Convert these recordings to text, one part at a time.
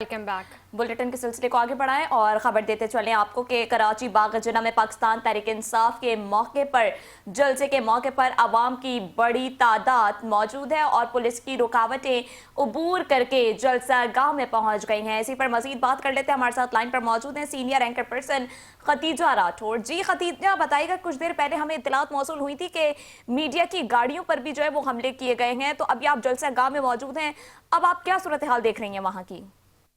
Welcome back. Bulletin के सिलसिले को आगे बढ़ाएं और खबर देते चलें आपको कि कराची बाग जिन्ना में पाकिस्तान तहरीक इंसाफ के मौके पर जलसे के मौके पर आवाम की बड़ी तादाद मौजूद है और पुलिस की रुकावटें अबूर करके जलसा गाह में पहुंच गई हैं। इसी पर मजीद बात कर लेते हैं। हमारे साथ लाइन पर मौजूद हैं senior anchor person Khatija Rathore. जी खतीजा, बताइएगा, कुछ देर पहले हमें इत्तलात मौसूल हुई थी कि मीडिया की गाड़ियों पर भी जो है वो हमले किए गए हैं, तो अभी आप जलसा गाह में मौजूद हैं, अब आप क्या सूरत हाल देख रही हैं वहाँ की?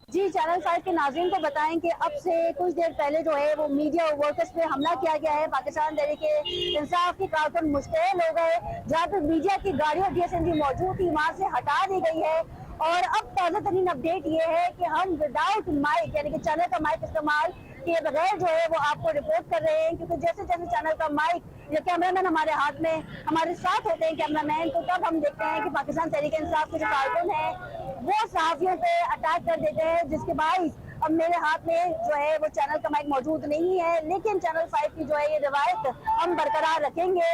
जी, चैनल 5 के नाज़रीन को बताएं कि अब से कुछ देर पहले जो है वो मीडिया वर्कर्स पे हमला किया गया है। पाकिस्तान तहरीक इंसाफ की कारकुन मुश्तइल हो गए, जहाँ पे मीडिया की गाड़ियाँ DSNG मौजूद थी वहाँ से हटा दी गई है। और अब ताज़ा तरीन अपडेट ये है कि हम विदाउट माइक यानी कि चैनल का माइक इस्तेमाल किए बगैर जो है वो आपको रिपोर्ट कर रहे हैं, क्योंकि जैसे जैसे चैनल का माइक या कैमरामैन हमारे हाथ में हमारे साथ होते हैं कैमरामैन, तो तब हम देखते हैं कि पाकिस्तान तहरीक इंसाफ के जो कारकुन है वो सहाफियों पे अटैक कर देते हैं, जिसके बाइस अब मेरे हाथ में जो है वो चैनल का माइक मौजूद नहीं है। लेकिन चैनल 5 की जो है ये रिवायत हम बरकरार रखेंगे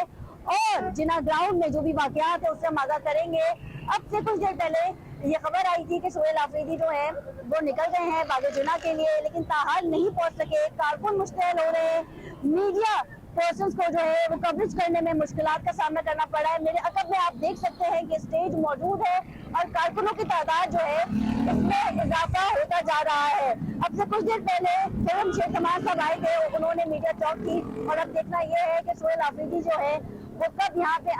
और जिना ग्राउंड में जो भी वाकयात है उससे हम आगाह करेंगे। अब से कुछ देर पहले ये खबर आई थी कि सोहेल आफरीदी जो है वो निकल गए हैं बाग जुना के लिए, लेकिन ताहाल नहीं पहुंच सके। कारकुन मुश्तइल हो रहे हैं, मीडिया पर्सन्स को जो है वो कवरेज करने में मुश्किलात का सामना करना पड़ा है। मेरे अकब में आप देख सकते हैं कि स्टेज मौजूद है और कारकुनों की तादाद जो है इसमें इजाफा होता जा रहा है। अब से कुछ देर पहले फिल्म शेख तमाम साहब आए थे, उन्होंने मीडिया चौक की, और अब देखना यह है कि सोहेल आफरीदी जो है वो कब यहाँ पे